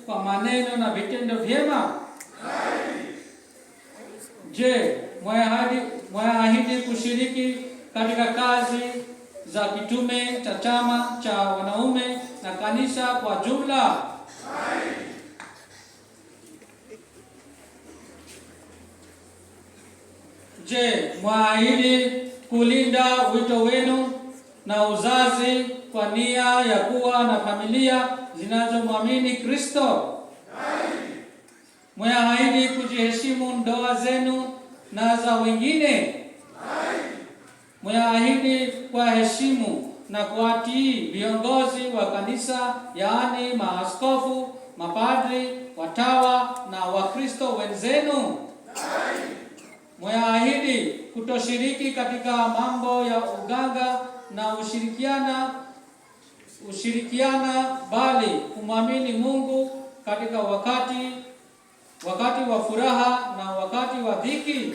kwa maneno na vitendo vyema? Je, mwaahidi kushiriki katika kazi za kitume cha chama cha wanaume na kanisa kwa jumla? Je, mwaahidi kulinda wito wenu na uzazi kwa nia ya kuwa na familia zinazomwamini Kristo? Mwaahidi kujiheshimu ndoa zenu na za wengine? Mwaahidi kuwaheshimu na kuwatii viongozi wa kanisa, yaani maaskofu, mapadri, watawa na Wakristo wenzenu? Mwaahidi kutoshiriki katika mambo ya uganga na ushirikiana bali kumwamini Mungu katika wakati wa furaha na wakati wa dhiki?